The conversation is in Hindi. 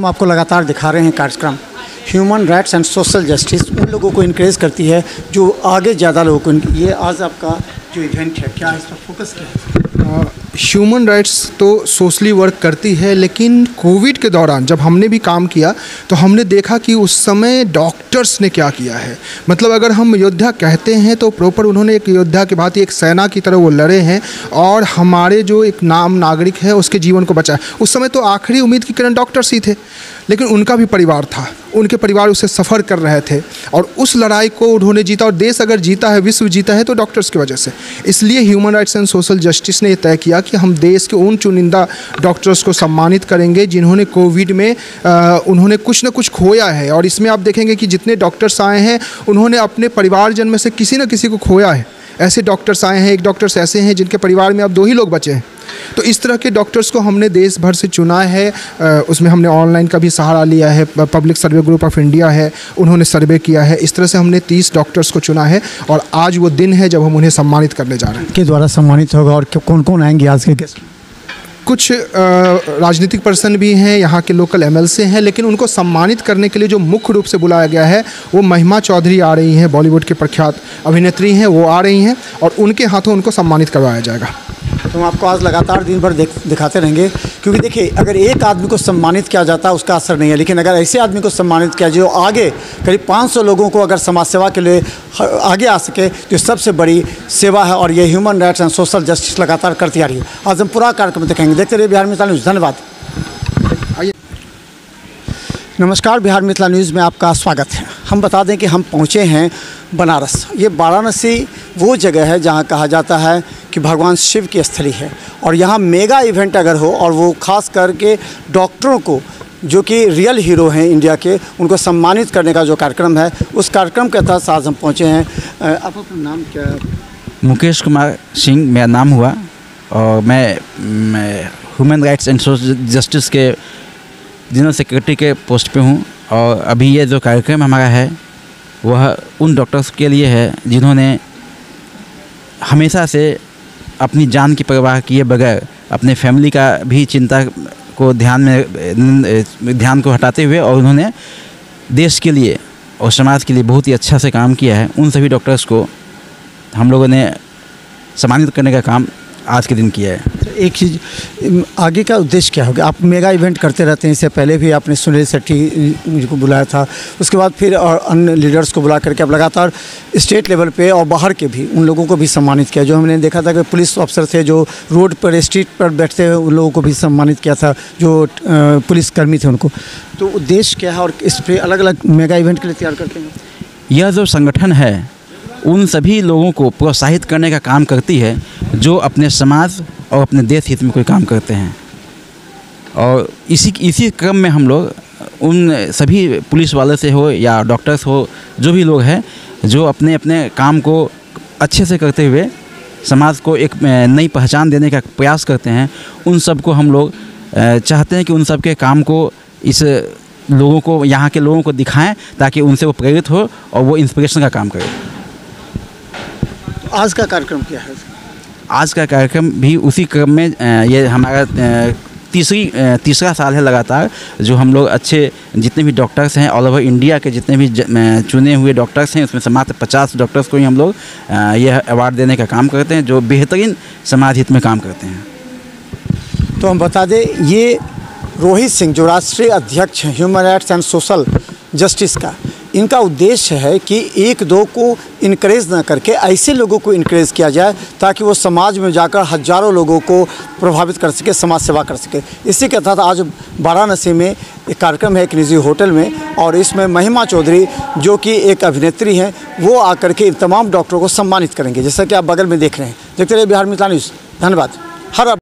हम आपको लगातार दिखा रहे हैं कार्यक्रम human rights and social justice उन लोगों को इनक्रेज करती है जो आगे ज़्यादा लोगों को। ये आज आपका जो इवेंट है, क्या इस पर फोकस क्या है? ह्यूमन राइट्स तो सोशली वर्क करती है, लेकिन कोविड के दौरान जब हमने भी काम किया तो हमने देखा कि उस समय डॉक्टर्स ने क्या किया है। मतलब अगर हम योद्धा कहते हैं तो प्रॉपर उन्होंने एक योद्धा की भांति एक सेना की तरह वो लड़े हैं और हमारे जो एक नागरिक है उसके जीवन को बचाया। उस समय तो आखिरी उम्मीद की किरण डॉक्टर्स ही थे, लेकिन उनका भी परिवार था, उनके परिवार उससे सफ़र कर रहे थे और उस लड़ाई को उन्होंने जीता। और देश अगर जीता है, विश्व जीता है तो डॉक्टर्स की वजह से। इसलिए human rights and social justice ने यह तय किया कि हम देश के उन चुनिंदा डॉक्टर्स को सम्मानित करेंगे जिन्होंने कोविड में उन्होंने कुछ न कुछ खोया है। और इसमें आप देखेंगे कि जितने डॉक्टर्स आए हैं उन्होंने अपने परिवारजन में से किसी न किसी को खोया है। ऐसे डॉक्टर्स आए हैं, एक डॉक्टर्स ऐसे हैं जिनके परिवार में अब 2 ही लोग बचे हैं। तो इस तरह के डॉक्टर्स को हमने देश भर से चुना है। उसमें हमने ऑनलाइन का भी सहारा लिया है, public survey group of India है, उन्होंने सर्वे किया है। इस तरह से हमने 30 डॉक्टर्स को चुना है और आज वो दिन है जब हम उन्हें सम्मानित करने जा रहे हैं। के द्वारा सम्मानित होगा और कौन कौन आएंगे आज के गेस्ट? कुछ राजनीतिक पर्सन भी हैं, यहाँ के लोकल एमएलए हैं, लेकिन उनको सम्मानित करने के लिए जो मुख्य रूप से बुलाया गया है वो महिमा चौधरी आ रही हैं, बॉलीवुड के प्रख्यात अभिनेत्री हैं, वो आ रही हैं और उनके हाथों उनको सम्मानित करवाया जाएगा। तो हम आपको आज लगातार दिन भर दिखाते रहेंगे, क्योंकि देखिए अगर एक आदमी को सम्मानित किया जाता है उसका असर नहीं है, लेकिन अगर ऐसे आदमी को सम्मानित किया जो आगे करीब 500 लोगों को अगर समाज सेवा के लिए आगे आ सके तो सबसे बड़ी सेवा है। और ये human rights and social justice लगातार करती आ रही है। आज हम पूरा कार्यक्रम देखेंगे। देखते रहिए बिहार मिथिला न्यूज़। धन्यवाद। नमस्कार, बिहार मिथिला न्यूज़ में आपका स्वागत है। हम बता दें कि हम पहुँचे हैं बनारस। ये वाराणसी वो जगह है जहाँ कहा जाता है कि भगवान शिव की स्थली है और यहाँ मेगा इवेंट अगर हो और वो खास करके डॉक्टरों को जो कि रियल हीरो हैं इंडिया के, उनको सम्मानित करने का जो कार्यक्रम है, उस कार्यक्रम के तहत आज हम पहुँचे हैं। आप अपना नाम क्या है? मुकेश कुमार सिंह मेरा नाम हुआ और मैं human rights and social justice के जनरल सेक्रेटरी के पोस्ट पे हूँ। और अभी ये जो कार्यक्रम हमारा है वह उन डॉक्टर्स के लिए है जिन्होंने हमेशा से अपनी जान की परवाह किए बगैर अपने फैमिली का भी चिंता को ध्यान को हटाते हुए और उन्होंने देश के लिए और समाज के लिए बहुत ही अच्छा से काम किया है। उन सभी डॉक्टर्स को हम लोगों ने सम्मानित करने का काम आज के दिन किया है। एक चीज़, आगे का उद्देश्य क्या होगा? आप मेगा इवेंट करते रहते हैं, इससे पहले भी आपने सुनील शेट्टी को बुलाया था, उसके बाद फिर और अन्य लीडर्स को बुला करके आप लगातार स्टेट लेवल पे और बाहर के भी उन लोगों को भी सम्मानित किया। जो हमने देखा था कि पुलिस ऑफिसर थे जो रोड पर स्ट्रीट पर बैठते हुए उन लोगों को भी सम्मानित किया था, जो पुलिसकर्मी थे उनको। तो उद्देश्य क्या है और इस पर अलग अलग मेगा इवेंट के लिए तैयार करते हैं? यह जो संगठन है उन सभी लोगों को प्रोत्साहित करने का काम करती है जो अपने समाज और अपने देश हित में कोई काम करते हैं। और इसी क्रम में हम लोग उन सभी पुलिस वाले से हो या डॉक्टर्स हो, जो भी लोग हैं जो अपने अपने काम को अच्छे से करते हुए समाज को एक नई पहचान देने का प्रयास करते हैं, उन सब को हम लोग चाहते हैं कि उन सब के काम को इस लोगों को, यहाँ के लोगों को दिखाएं ताकि उनसे वो प्रेरित हो और वो इंस्पिरेशन का काम करें। आज का कार्यक्रम क्या है? आज का कार्यक्रम भी उसी क्रम में ये हमारा तीसरा साल है लगातार जो हम लोग अच्छे जितने भी डॉक्टर्स हैं ऑल ओवर इंडिया के जितने भी चुने हुए डॉक्टर्स हैं उसमें से मात्र 50 डॉक्टर्स को ही हम लोग यह अवार्ड देने का काम करते हैं जो बेहतरीन समाज हित में काम करते हैं। तो हम बता दें, ये रोहित सिंह जो राष्ट्रीय अध्यक्ष हैं human rights and social justice का, इनका उद्देश्य है कि 1-2 को इनकरेज ना करके ऐसे लोगों को इनकरेज किया जाए ताकि वो समाज में जाकर हज़ारों लोगों को प्रभावित कर सके, समाज सेवा कर सके। इसी के तहत आज वाराणसी में एक कार्यक्रम है एक निजी होटल में और इसमें महिमा चौधरी जो कि एक अभिनेत्री हैं वो आकर के इन तमाम डॉक्टरों को सम्मानित करेंगे, जैसा कि आप बगल में देख रहे हैं। देखते रहिए बिहार मिथिला न्यूज़। धन्यवाद। हर